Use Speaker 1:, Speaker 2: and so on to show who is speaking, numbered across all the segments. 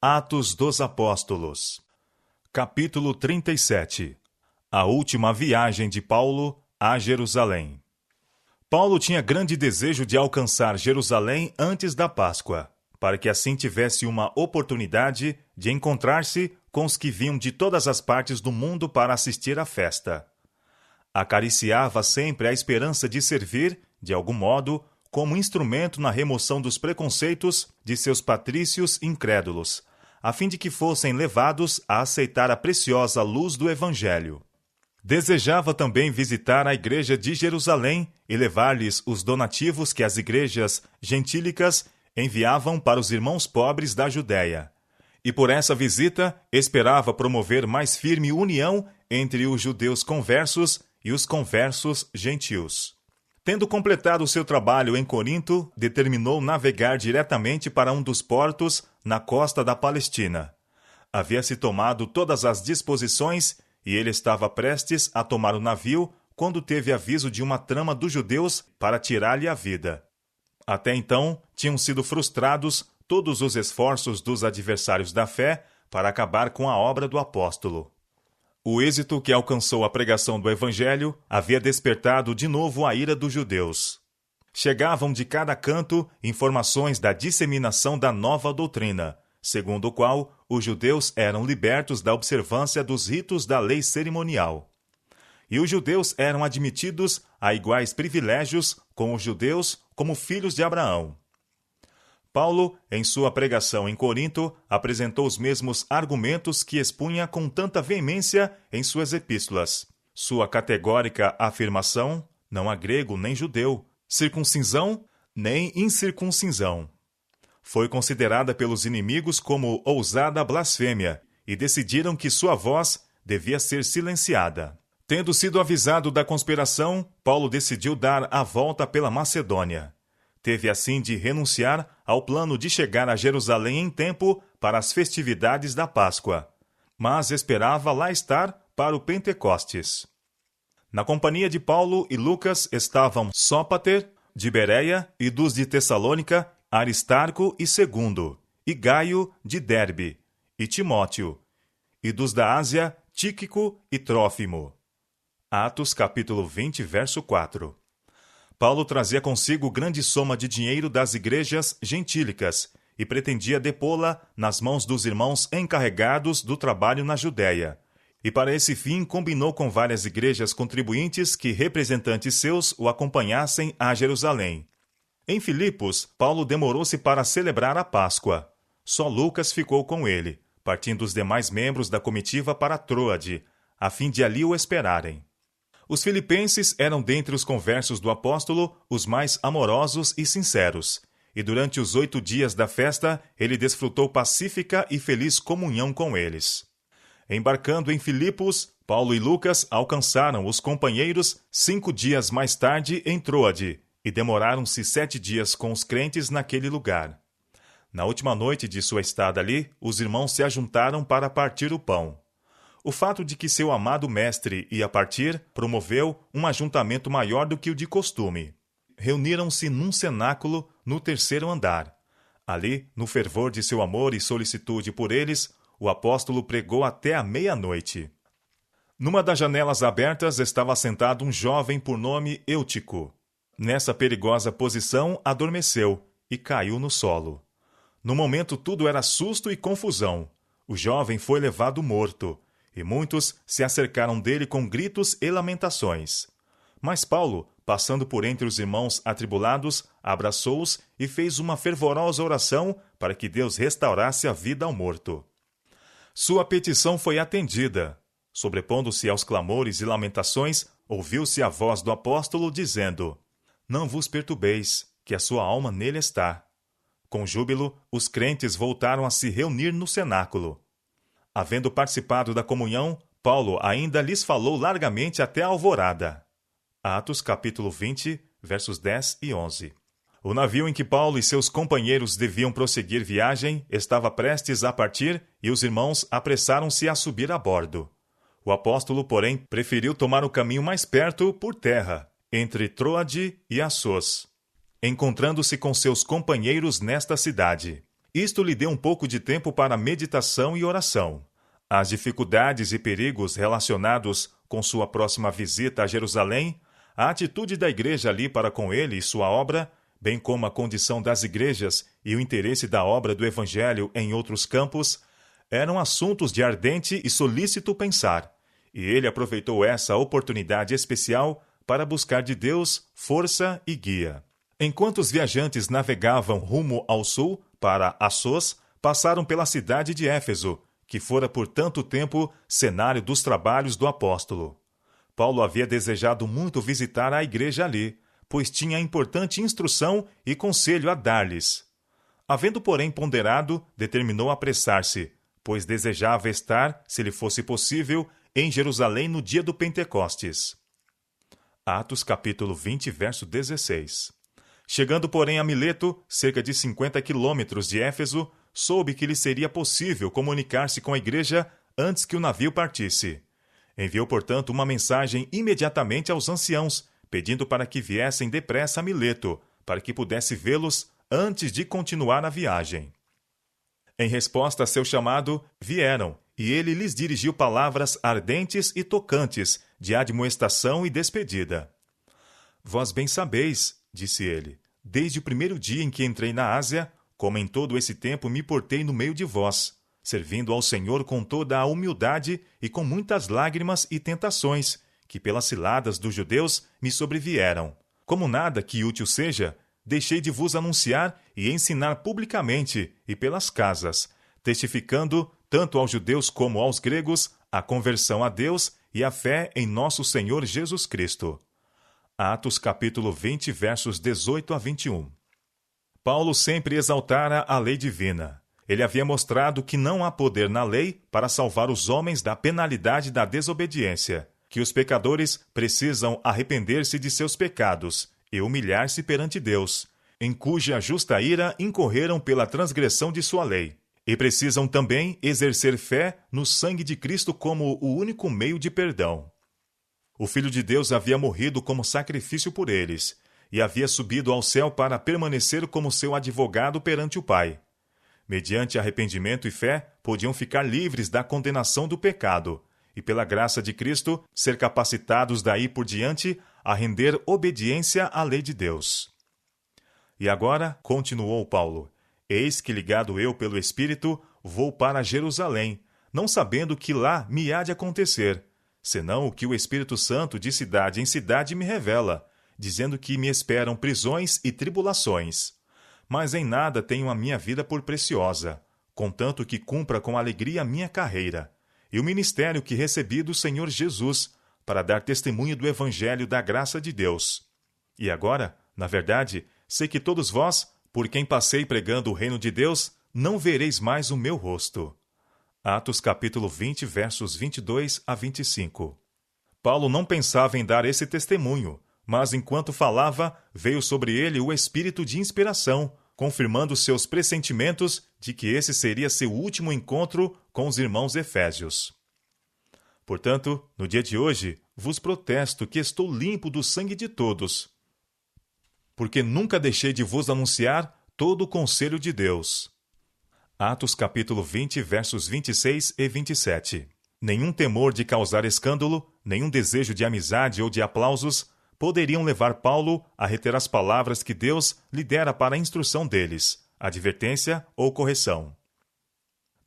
Speaker 1: Atos dos Apóstolos. Capítulo 37. A última viagem de Paulo a Jerusalém. Paulo tinha grande desejo de alcançar Jerusalém antes da Páscoa, para que assim tivesse uma oportunidade de encontrar-se com os que vinham de todas as partes do mundo para assistir à festa. Acariciava sempre a esperança de servir, de algum modo, como instrumento na remoção dos preconceitos de seus patrícios incrédulos, a fim de que fossem levados a aceitar a preciosa luz do Evangelho. Desejava também visitar a igreja de Jerusalém e levar-lhes os donativos que as igrejas gentílicas enviavam para os irmãos pobres da Judéia. E por essa visita esperava promover mais firme união entre os judeus conversos e os conversos gentios. Tendo completado seu trabalho em Corinto, determinou navegar diretamente para um dos portos na costa da Palestina. Havia-se tomado todas as disposições e ele estava prestes a tomar o navio quando teve aviso de uma trama dos judeus para tirar-lhe a vida. Até então, tinham sido frustrados todos os esforços dos adversários da fé para acabar com a obra do apóstolo. O êxito que alcançou a pregação do Evangelho havia despertado de novo a ira dos judeus. Chegavam de cada canto informações da disseminação da nova doutrina, segundo o qual os judeus eram libertos da observância dos ritos da lei cerimonial. E os judeus eram admitidos a iguais privilégios com os judeus como filhos de Abraão. Paulo, em sua pregação em Corinto, apresentou os mesmos argumentos que expunha com tanta veemência em suas epístolas. Sua categórica afirmação: não há grego nem judeu, circuncisão nem incircuncisão, foi considerada pelos inimigos como ousada blasfêmia e decidiram que sua voz devia ser silenciada. Tendo sido avisado da conspiração, Paulo decidiu dar a volta pela Macedônia. Teve assim de renunciar ao plano de chegar a Jerusalém em tempo para as festividades da Páscoa, mas esperava lá estar para o Pentecostes. Na companhia de Paulo e Lucas estavam Sópater, de Bereia, e dos de Tessalônica, Aristarco e Segundo, e Gaio, de Derbe, e Timóteo, e dos da Ásia, Tíquico e Trófimo. Atos capítulo 20, verso 4. Paulo trazia consigo grande soma de dinheiro das igrejas gentílicas e pretendia depô-la nas mãos dos irmãos encarregados do trabalho na Judéia. E para esse fim combinou com várias igrejas contribuintes que representantes seus o acompanhassem a Jerusalém. Em Filipos, Paulo demorou-se para celebrar a Páscoa. Só Lucas ficou com ele, partindo os demais membros da comitiva para Troade, a fim de ali o esperarem. Os filipenses eram dentre os conversos do apóstolo os mais amorosos e sinceros, e durante os 8 dias da festa ele desfrutou pacífica e feliz comunhão com eles. Embarcando em Filipos, Paulo e Lucas alcançaram os companheiros 5 dias mais tarde em Troade, e demoraram-se 7 dias com os crentes naquele lugar. Na última noite de sua estada ali, os irmãos se ajuntaram para partir o pão. O fato de que seu amado mestre ia partir promoveu um ajuntamento maior do que o de costume. Reuniram-se num cenáculo no 3º andar. Ali, no fervor de seu amor e solicitude por eles, o apóstolo pregou até a meia-noite. Numa das janelas abertas estava sentado um jovem por nome Eutico. Nessa perigosa posição, adormeceu e caiu no solo. No momento tudo era susto e confusão. O jovem foi levado morto, e muitos se acercaram dele com gritos e lamentações. Mas Paulo, passando por entre os irmãos atribulados, abraçou-os e fez uma fervorosa oração para que Deus restaurasse a vida ao morto. Sua petição foi atendida. Sobrepondo-se aos clamores e lamentações, ouviu-se a voz do apóstolo dizendo: não vos perturbeis, que a sua alma nele está. Com júbilo, os crentes voltaram a se reunir no cenáculo. Havendo participado da comunhão, Paulo ainda lhes falou largamente até a alvorada. Atos capítulo 20, versos 10 e 11. O navio em que Paulo e seus companheiros deviam prosseguir viagem estava prestes a partir e os irmãos apressaram-se a subir a bordo. O apóstolo, porém, preferiu tomar o caminho mais perto por terra, entre Troade e Assos, encontrando-se com seus companheiros nesta cidade. Isto lhe deu um pouco de tempo para meditação e oração. As dificuldades e perigos relacionados com sua próxima visita a Jerusalém, a atitude da igreja ali para com ele e sua obra, bem como a condição das igrejas e o interesse da obra do Evangelho em outros campos, eram assuntos de ardente e solícito pensar, e ele aproveitou essa oportunidade especial para buscar de Deus força e guia. Enquanto os viajantes navegavam rumo ao sul, para Assos, passaram pela cidade de Éfeso, que fora por tanto tempo cenário dos trabalhos do apóstolo. Paulo havia desejado muito visitar a igreja ali, pois tinha importante instrução e conselho a dar-lhes. Havendo, porém, ponderado, determinou apressar-se, pois desejava estar, se lhe fosse possível, em Jerusalém no dia do Pentecostes. Atos capítulo 20, verso 16. Chegando, porém, a Mileto, cerca de 50 quilômetros de Éfeso, soube que lhe seria possível comunicar-se com a igreja antes que o navio partisse. Enviou, portanto, uma mensagem imediatamente aos anciãos, pedindo para que viessem depressa a Mileto, para que pudesse vê-los antes de continuar a viagem. Em resposta a seu chamado, vieram, e ele lhes dirigiu palavras ardentes e tocantes, de admoestação e despedida. Vós bem sabeis, disse ele, desde o primeiro dia em que entrei na Ásia, como em todo esse tempo me portei no meio de vós, servindo ao Senhor com toda a humildade e com muitas lágrimas e tentações, que pelas ciladas dos judeus me sobrevieram. Como nada que útil seja, deixei de vos anunciar e ensinar publicamente e pelas casas, testificando, tanto aos judeus como aos gregos, a conversão a Deus e a fé em nosso Senhor Jesus Cristo. Atos capítulo 20, versos 18 a 21. Paulo sempre exaltara a lei divina. Ele havia mostrado que não há poder na lei para salvar os homens da penalidade da desobediência, que os pecadores precisam arrepender-se de seus pecados e humilhar-se perante Deus, em cuja justa ira incorreram pela transgressão de sua lei, e precisam também exercer fé no sangue de Cristo como o único meio de perdão. O Filho de Deus havia morrido como sacrifício por eles, e havia subido ao céu para permanecer como seu advogado perante o Pai. Mediante arrependimento e fé, podiam ficar livres da condenação do pecado, e pela graça de Cristo, ser capacitados daí por diante a render obediência à lei de Deus. E agora, continuou Paulo, eis que, ligado eu pelo Espírito, vou para Jerusalém, não sabendo que lá me há de acontecer, senão o que o Espírito Santo de cidade em cidade me revela, dizendo que me esperam prisões e tribulações. Mas em nada tenho a minha vida por preciosa, contanto que cumpra com alegria a minha carreira, e o ministério que recebi do Senhor Jesus, para dar testemunho do Evangelho da graça de Deus. E agora, na verdade, sei que todos vós, por quem passei pregando o reino de Deus, não vereis mais o meu rosto. Atos capítulo 20, versos 22 a 25. Paulo não pensava em dar esse testemunho, mas enquanto falava, veio sobre ele o espírito de inspiração, confirmando seus pressentimentos de que esse seria seu último encontro com os irmãos efésios. Portanto, no dia de hoje, vos protesto que estou limpo do sangue de todos, porque nunca deixei de vos anunciar todo o conselho de Deus. Atos capítulo 20, versos 26 e 27. Nenhum temor de causar escândalo, nenhum desejo de amizade ou de aplausos poderiam levar Paulo a reter as palavras que Deus lhe dera para a instrução deles, advertência ou correção.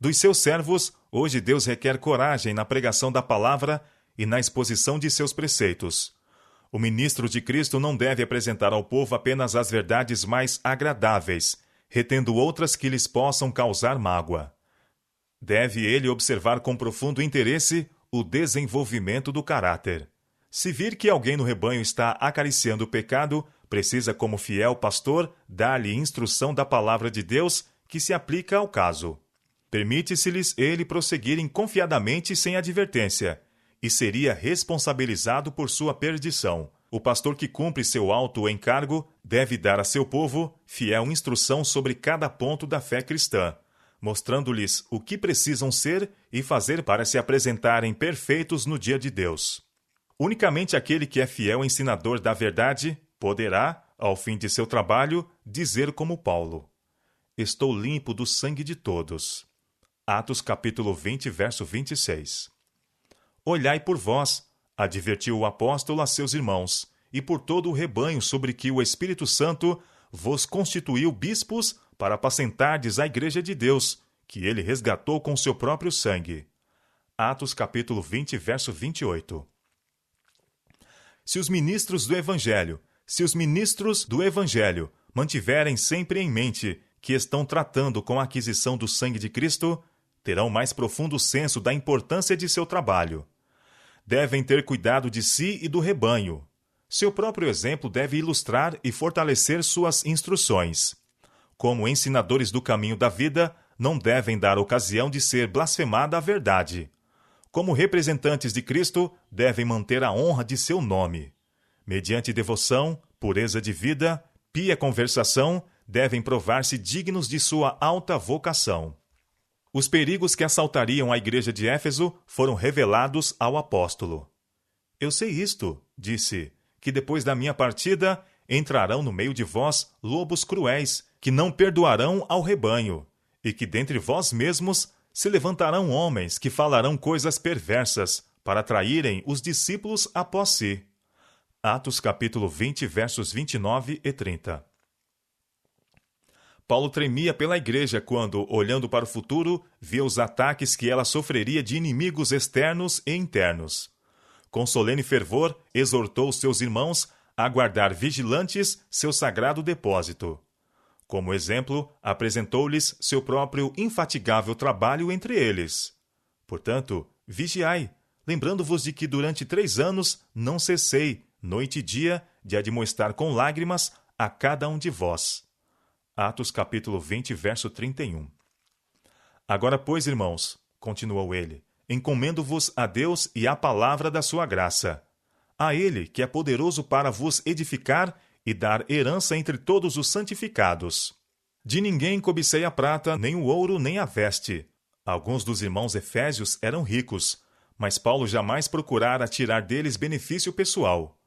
Speaker 1: Dos seus servos, hoje Deus requer coragem na pregação da palavra e na exposição de seus preceitos. O ministro de Cristo não deve apresentar ao povo apenas as verdades mais agradáveis, retendo outras que lhes possam causar mágoa. Deve ele observar com profundo interesse o desenvolvimento do caráter. Se vir que alguém no rebanho está acariciando o pecado, precisa, como fiel pastor, dar-lhe instrução da palavra de Deus que se aplica ao caso. Permite-se-lhes ele prosseguirem confiadamente sem advertência, e seria responsabilizado por sua perdição. O pastor que cumpre seu alto encargo deve dar a seu povo fiel instrução sobre cada ponto da fé cristã, mostrando-lhes o que precisam ser e fazer para se apresentarem perfeitos no dia de Deus. Unicamente aquele que é fiel ensinador da verdade poderá, ao fim de seu trabalho, dizer como Paulo: estou limpo do sangue de todos. Atos capítulo 20, verso 26. Olhai por vós, advertiu o apóstolo a seus irmãos, e por todo o rebanho sobre que o Espírito Santo vos constituiu bispos para apacentardes a igreja de Deus, que ele resgatou com seu próprio sangue. Atos capítulo 20, verso 28. Se os ministros do Evangelho mantiverem sempre em mente que estão tratando com a aquisição do sangue de Cristo, terão mais profundo senso da importância de seu trabalho. Devem ter cuidado de si e do rebanho. Seu próprio exemplo deve ilustrar e fortalecer suas instruções. Como ensinadores do caminho da vida, não devem dar ocasião de ser blasfemada a verdade. Como representantes de Cristo, devem manter a honra de seu nome. Mediante devoção, pureza de vida, pia conversação, devem provar-se dignos de sua alta vocação. Os perigos que assaltariam a igreja de Éfeso foram revelados ao apóstolo. Eu sei isto, disse, que depois da minha partida entrarão no meio de vós lobos cruéis, que não perdoarão ao rebanho, e que dentre vós mesmos se levantarão homens que falarão coisas perversas, para atraírem os discípulos após si. Atos capítulo 20, versos 29 e 30. Paulo tremia pela igreja quando, olhando para o futuro, via os ataques que ela sofreria de inimigos externos e internos. Com solene fervor, exortou seus irmãos a guardar vigilantes seu sagrado depósito. Como exemplo, apresentou-lhes seu próprio infatigável trabalho entre eles. Portanto, vigiai, lembrando-vos de que durante 3 anos não cessei, noite e dia, de admoestar com lágrimas a cada um de vós. Atos capítulo 20, verso 31. Agora, pois, irmãos, continuou ele, encomendo-vos a Deus e à palavra da sua graça. A ele, que é poderoso para vos edificar e dar herança entre todos os santificados. De ninguém cobicei a prata, nem o ouro, nem a veste. Alguns dos irmãos efésios eram ricos, mas Paulo jamais procurara tirar deles benefício pessoal.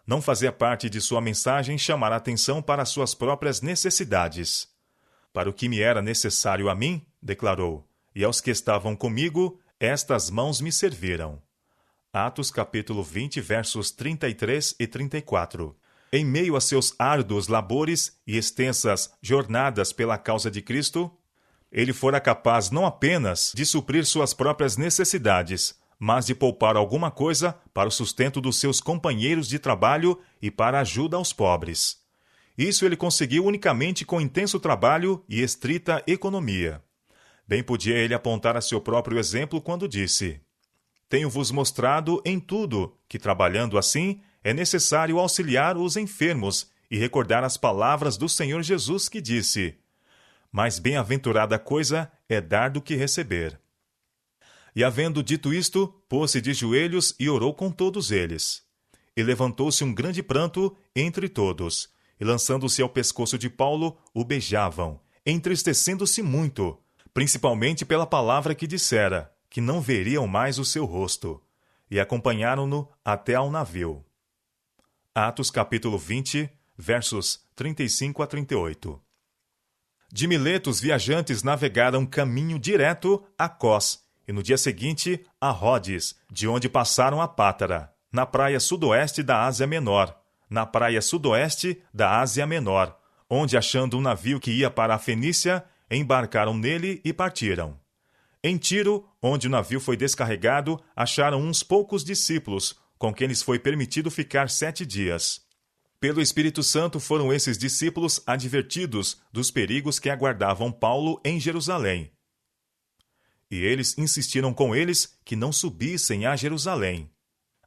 Speaker 1: Não fazia parte de sua mensagem chamar a atenção para suas próprias necessidades. Para o que me era necessário a mim, declarou, e aos que estavam comigo, estas mãos me serviram. Atos capítulo 20, versos 33 e 34. Em meio a seus árduos labores e extensas jornadas pela causa de Cristo, ele fora capaz não apenas de suprir suas próprias necessidades, mas de poupar alguma coisa para o sustento dos seus companheiros de trabalho e para a ajuda aos pobres. Isso ele conseguiu unicamente com intenso trabalho e estrita economia. Bem podia ele apontar a seu próprio exemplo quando disse: Tenho-vos mostrado em tudo que, trabalhando assim, é necessário auxiliar os enfermos e recordar as palavras do Senhor Jesus que disse: Mais bem-aventurada coisa é dar do que receber. E havendo dito isto, pôs-se de joelhos e orou com todos eles. E levantou-se um grande pranto entre todos, e lançando-se ao pescoço de Paulo, o beijavam, entristecendo-se muito, principalmente pela palavra que dissera, que não veriam mais o seu rosto, e acompanharam-no até ao navio. Atos capítulo 20, versos 35 a 38. De Mileto, os viajantes navegaram caminho direto a Cós, e no dia seguinte a Rhodes, de onde passaram a Pátara, na praia sudoeste da Ásia Menor, onde, achando um navio que ia para a Fenícia, embarcaram nele e partiram. Em Tiro, onde o navio foi descarregado, acharam uns poucos discípulos, com quem lhes foi permitido ficar 7 dias. Pelo Espírito Santo foram esses discípulos advertidos dos perigos que aguardavam Paulo em Jerusalém. E eles insistiram com eles que não subissem a Jerusalém.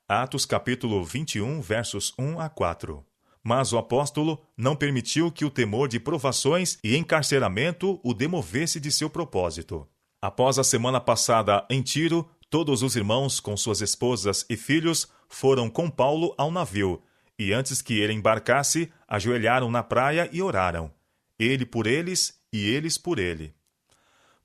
Speaker 1: Atos capítulo 21, versos 1 a 4. Mas o apóstolo não permitiu que o temor de provações e encarceramento o demovesse de seu propósito. Após a semana passada em Tiro, todos os irmãos, com suas esposas e filhos, foram com Paulo ao navio, e antes que ele embarcasse, ajoelharam na praia e oraram, ele por eles e eles por ele.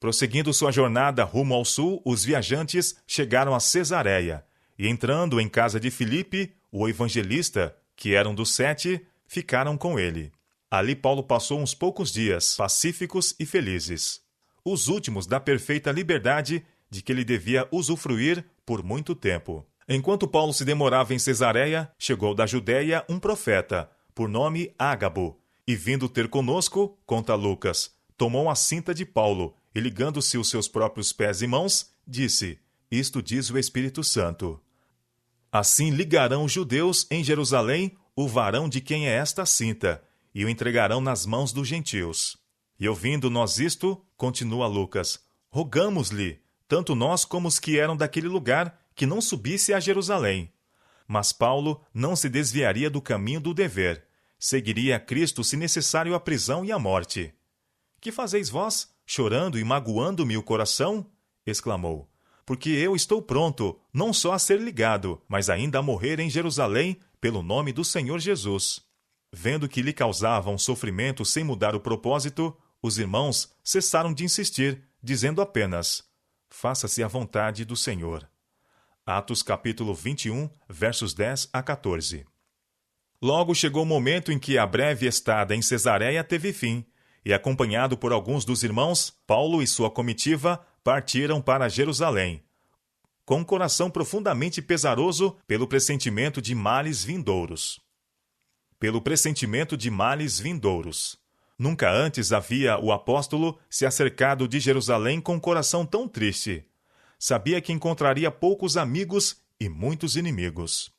Speaker 1: Prosseguindo sua jornada rumo ao sul, os viajantes chegaram a Cesareia, e entrando em casa de Filipe, o evangelista, que era um dos 7, ficaram com ele. Ali Paulo passou uns poucos dias, pacíficos e felizes. Os últimos da perfeita liberdade de que ele devia usufruir por muito tempo. Enquanto Paulo se demorava em Cesareia, chegou da Judéia um profeta, por nome Ágabo, e vindo ter conosco, conta Lucas, tomou a cinta de Paulo e, ligando-se os seus próprios pés e mãos, disse: Isto diz o Espírito Santo. Assim ligarão os judeus em Jerusalém o varão de quem é esta cinta, e o entregarão nas mãos dos gentios. E ouvindo nós isto, continua Lucas, rogamos-lhe, tanto nós como os que eram daquele lugar, que não subisse a Jerusalém. Mas Paulo não se desviaria do caminho do dever. Seguiria a Cristo se necessário a prisão e a morte. Que fazeis vós, chorando e magoando-me o coração? Exclamou. Porque eu estou pronto, não só a ser ligado, mas ainda a morrer em Jerusalém, pelo nome do Senhor Jesus. Vendo que lhe causavam sofrimento sem mudar o propósito, os irmãos cessaram de insistir, dizendo apenas: faça-se a vontade do Senhor. Atos capítulo 21, versos 10 a 14. Logo chegou o momento em que a breve estada em Cesareia teve fim, e acompanhado por alguns dos irmãos, Paulo e sua comitiva partiram para Jerusalém, com um coração profundamente pesaroso pelo pressentimento de males vindouros. Nunca antes havia o apóstolo se acercado de Jerusalém com um coração tão triste. Sabia que encontraria poucos amigos e muitos inimigos.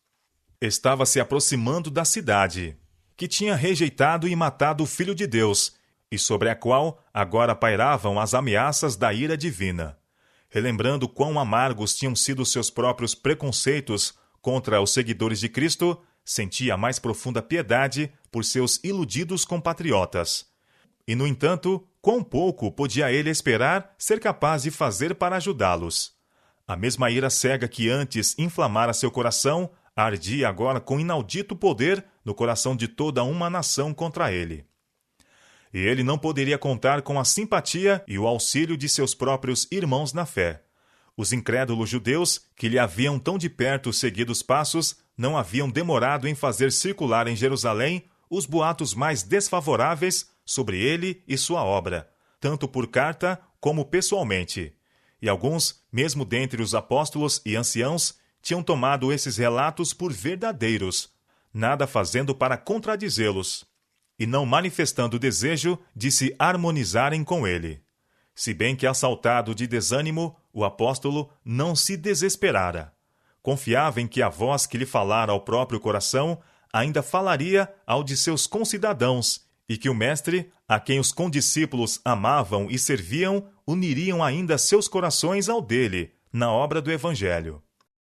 Speaker 1: Estava se aproximando da cidade, que tinha rejeitado e matado o Filho de Deus, e sobre a qual agora pairavam as ameaças da ira divina. Relembrando quão amargos tinham sido seus próprios preconceitos contra os seguidores de Cristo, sentia a mais profunda piedade por seus iludidos compatriotas. E, no entanto, quão pouco podia ele esperar ser capaz de fazer para ajudá-los. A mesma ira cega que antes inflamara seu coração, ardia agora com inaudito poder no coração de toda uma nação contra ele. E ele não poderia contar com a simpatia e o auxílio de seus próprios irmãos na fé. Os incrédulos judeus, que lhe haviam tão de perto seguido os passos, não haviam demorado em fazer circular em Jerusalém os boatos mais desfavoráveis sobre ele e sua obra, tanto por carta como pessoalmente. E alguns, mesmo dentre os apóstolos e anciãos, tinham tomado esses relatos por verdadeiros, nada fazendo para contradizê-los, e não manifestando o desejo de se harmonizarem com ele. Se bem que, assaltado de desânimo, o apóstolo não se desesperara. Confiava em que a voz que lhe falara ao próprio coração ainda falaria ao de seus concidadãos, e que o Mestre, a quem os condiscípulos amavam e serviam, uniriam ainda seus corações ao dele, na obra do Evangelho.